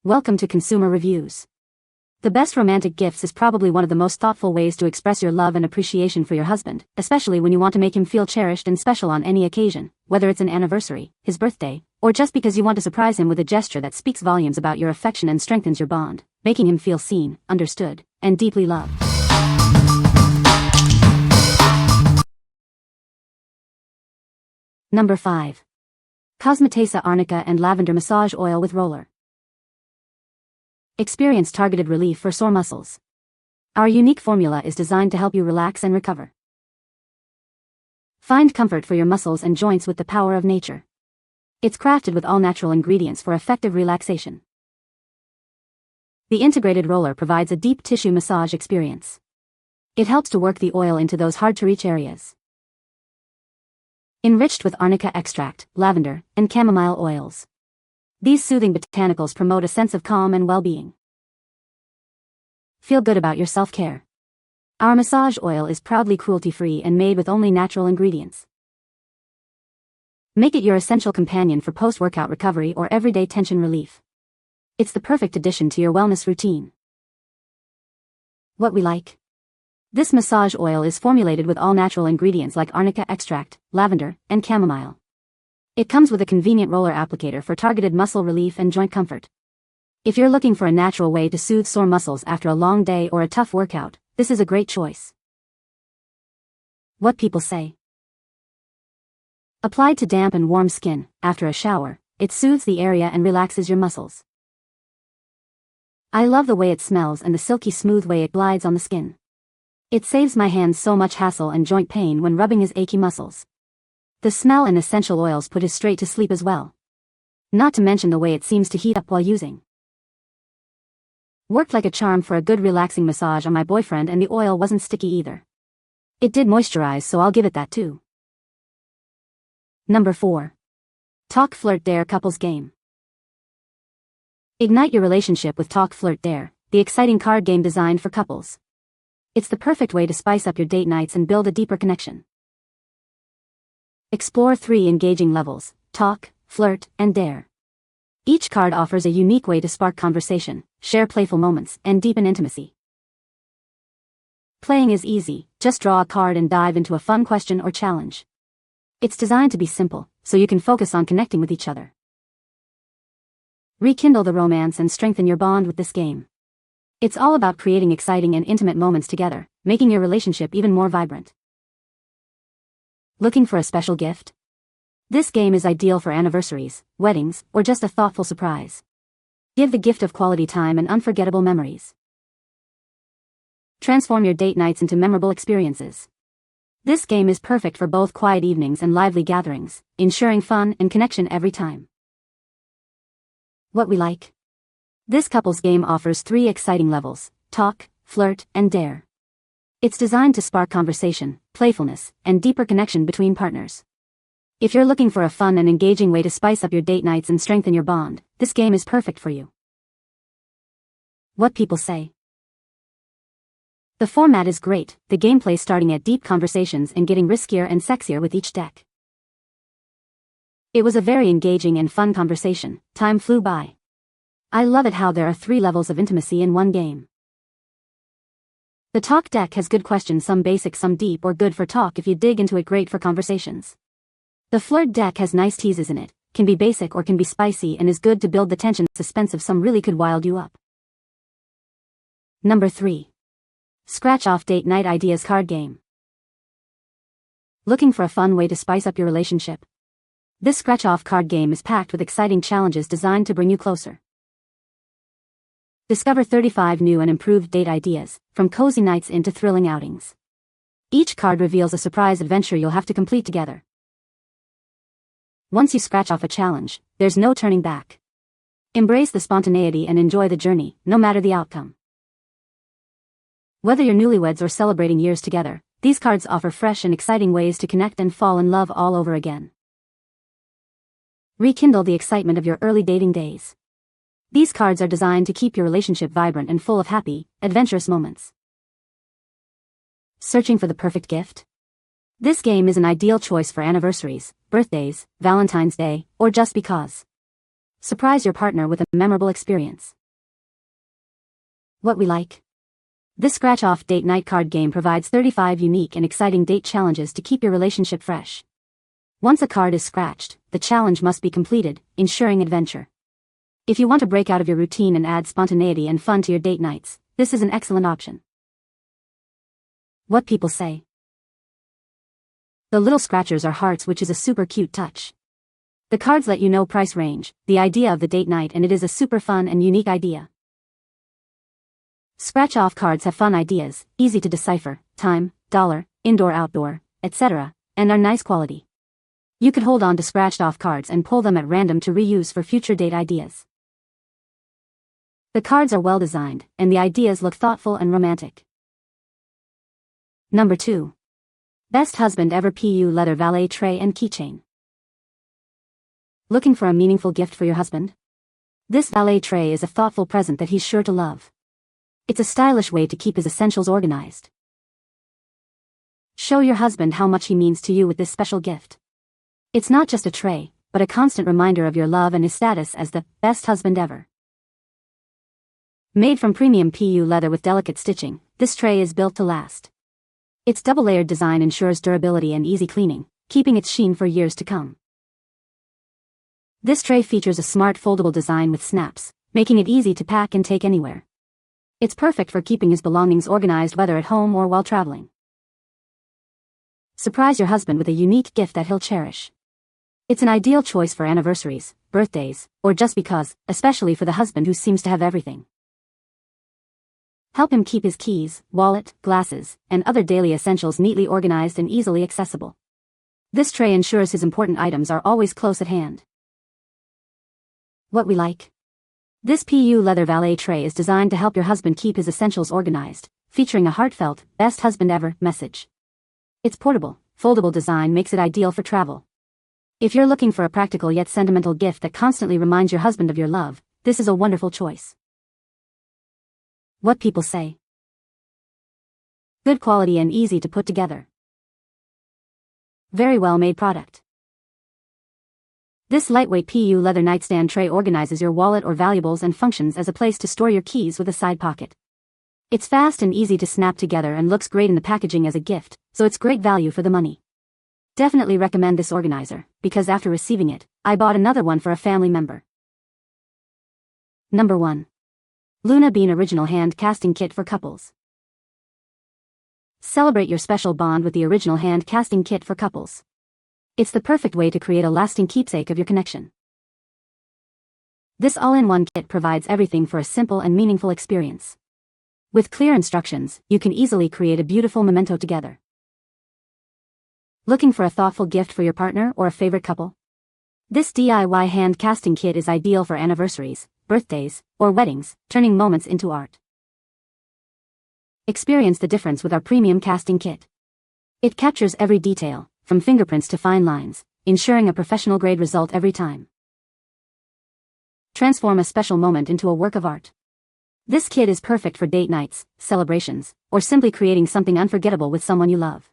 Welcome to Consumer Reviews. The best romantic gifts is probably one of the most thoughtful ways to express your love and appreciation for your husband, especially when you want to make him feel cherished and special on any occasion, whether it's an anniversary, his birthday, or just because you want to surprise him with a gesture that speaks volumes about your affection and strengthens your bond, making him feel seen, understood, and deeply loved. Number 5. Cosmetasa Arnica and Lavender Massage Oil with Roller. Experience targeted relief for sore muscles. Our unique formula is designed to help you relax and recover. Find comfort for your muscles and joints with the power of nature. It's crafted with all-natural ingredients for effective relaxation. The integrated roller provides a deep tissue massage experience. It helps to work the oil into those hard-to-reach areas. Enriched with Arnica extract, lavender, and chamomile oils. These soothing botanicals promote a sense of calm and well-being. Feel good about your self-care. Our massage oil is proudly cruelty-free and made with only natural ingredients. Make it your essential companion for post-workout recovery or everyday tension relief. It's the perfect addition to your wellness routine. What we like. This massage oil is formulated with all-natural ingredients like Arnica extract, lavender, and chamomile. It comes with a convenient roller applicator for targeted muscle relief and joint comfort. If you're looking for a natural way to soothe sore muscles after a long day or a tough workout, this is a great choice. What people say. Applied to damp and warm skin, after a shower, it soothes the area and relaxes your muscles. I love the way it smells and the silky smooth way it glides on the skin. It saves my hands so much hassle and joint pain when rubbing his achy muscles. The smell and essential oils put us straight to sleep as well. Not to mention the way it seems to heat up while using. Worked like a charm for a good relaxing massage on my boyfriend, and the oil wasn't sticky either. It did moisturize, so I'll give it that too. Number 4. Talk Flirt Dare Couples Game. Ignite your relationship with Talk Flirt Dare, the exciting card game designed for couples. It's the perfect way to spice up your date nights and build a deeper connection. Explore 3 engaging levels: talk, flirt, and dare. Each card offers a unique way to spark conversation, share playful moments, and deepen intimacy. Playing is easy, just draw a card and dive into a fun question or challenge. It's designed to be simple, so you can focus on connecting with each other. Rekindle the romance and strengthen your bond with this game. It's all about creating exciting and intimate moments together, making your relationship even more vibrant. Looking for a special gift? This game is ideal for anniversaries, weddings, or just a thoughtful surprise. Give the gift of quality time and unforgettable memories. Transform your date nights into memorable experiences. This game is perfect for both quiet evenings and lively gatherings, ensuring fun and connection every time. What we like. This couples game offers 3 exciting levels: talk, flirt, and dare. It's designed to spark conversation, playfulness, and deeper connection between partners. If you're looking for a fun and engaging way to spice up your date nights and strengthen your bond, this game is perfect for you. What people say. The format is great, the gameplay starting at deep conversations and getting riskier and sexier with each deck. It was a very engaging and fun conversation. Time flew by. I love it how there are 3 levels of intimacy in one game. The talk deck has good questions, some basic, some deep, or good for talk if you dig into it, great for conversations. The flirt deck has nice teases in it, can be basic or can be spicy, and is good to build the tension, suspense of some really could wild you up. Number 3. Scratch Off Date Night Ideas Card Game. Looking for a fun way to spice up your relationship? This Scratch Off card game is packed with exciting challenges designed to bring you closer. Discover 35 new and improved date ideas, from cozy nights into thrilling outings. Each card reveals a surprise adventure you'll have to complete together. Once you scratch off a challenge, there's no turning back. Embrace the spontaneity and enjoy the journey, no matter the outcome. Whether you're newlyweds or celebrating years together, these cards offer fresh and exciting ways to connect and fall in love all over again. Rekindle the excitement of your early dating days. These cards are designed to keep your relationship vibrant and full of happy, adventurous moments. Searching for the perfect gift? This game is an ideal choice for anniversaries, birthdays, Valentine's Day, or just because. Surprise your partner with a memorable experience. What we like. This scratch-off date night card game provides 35 unique and exciting date challenges to keep your relationship fresh. Once a card is scratched, the challenge must be completed, ensuring adventure. If you want to break out of your routine and add spontaneity and fun to your date nights, this is an excellent option. What people say. The little scratchers are hearts, which is a super cute touch. The cards let you know price range, the idea of the date night, and it is a super fun and unique idea. Scratch-off cards have fun ideas, easy to decipher, time, dollar, indoor, outdoor, etc., and are nice quality. You could hold on to scratched-off cards and pull them at random to reuse for future date ideas. The cards are well designed, and the ideas look thoughtful and romantic. Number 2. Best Husband Ever PU Leather Valet Tray and Keychain. Looking for a meaningful gift for your husband? This valet tray is a thoughtful present that he's sure to love. It's a stylish way to keep his essentials organized. Show your husband how much he means to you with this special gift. It's not just a tray, but a constant reminder of your love and his status as the best husband ever. Made from premium PU leather with delicate stitching, this tray is built to last. Its double-layered design ensures durability and easy cleaning, keeping its sheen for years to come. This tray features a smart foldable design with snaps, making it easy to pack and take anywhere. It's perfect for keeping his belongings organized whether at home or while traveling. Surprise your husband with a unique gift that he'll cherish. It's an ideal choice for anniversaries, birthdays, or just because, especially for the husband who seems to have everything. Help him keep his keys, wallet, glasses, and other daily essentials neatly organized and easily accessible. This tray ensures his important items are always close at hand. What we like. This PU leather valet tray is designed to help your husband keep his essentials organized, featuring a heartfelt, best husband ever message. Its portable, foldable design makes it ideal for travel. If you're looking for a practical yet sentimental gift that constantly reminds your husband of your love, this is a wonderful choice. What people say. Good quality and easy to put together. Very well made product. This lightweight PU leather nightstand tray organizes your wallet or valuables and functions as a place to store your keys with a side pocket. It's fast and easy to snap together and looks great in the packaging as a gift, so it's great value for the money. Definitely recommend this organizer, because after receiving it, I bought another one for a family member. Number 1. Luna Bean Original Hand Casting Kit for Couples. Celebrate your special bond with the original hand casting kit for couples. It's the perfect way to create a lasting keepsake of your connection. This all-in-one kit provides everything for a simple and meaningful experience. With clear instructions, you can easily create a beautiful memento together. Looking for a thoughtful gift for your partner or a favorite couple? This DIY hand casting kit is ideal for anniversaries, birthdays, or weddings, turning moments into art. Experience the difference with our premium casting kit. It captures every detail, from fingerprints to fine lines, ensuring a professional-grade result every time. Transform a special moment into a work of art. This kit is perfect for date nights, celebrations, or simply creating something unforgettable with someone you love.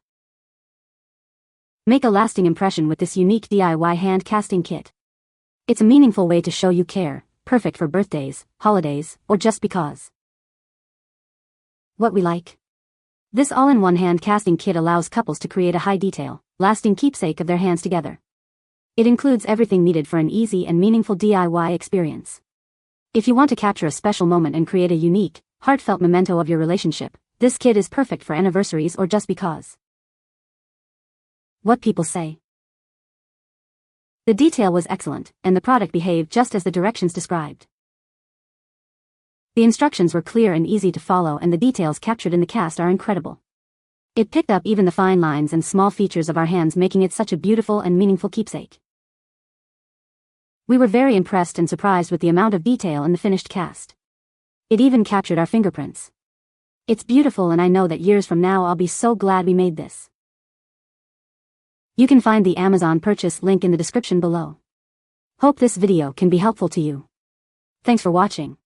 Make a lasting impression with this unique DIY hand casting kit. It's a meaningful way to show you care, perfect for birthdays, holidays, or just because. What we like. This all-in-one hand casting kit allows couples to create a high-detail, lasting keepsake of their hands together. It includes everything needed for an easy and meaningful DIY experience. If you want to capture a special moment and create a unique, heartfelt memento of your relationship, this kit is perfect for anniversaries or just because. What people say. The detail was excellent, and the product behaved just as the directions described. The instructions were clear and easy to follow, and the details captured in the cast are incredible. It picked up even the fine lines and small features of our hands, making it such a beautiful and meaningful keepsake. We were very impressed and surprised with the amount of detail in the finished cast. It even captured our fingerprints. It's beautiful, and I know that years from now I'll be so glad we made this. You can find the Amazon purchase link in the description below. Hope this video can be helpful to you. Thanks for watching.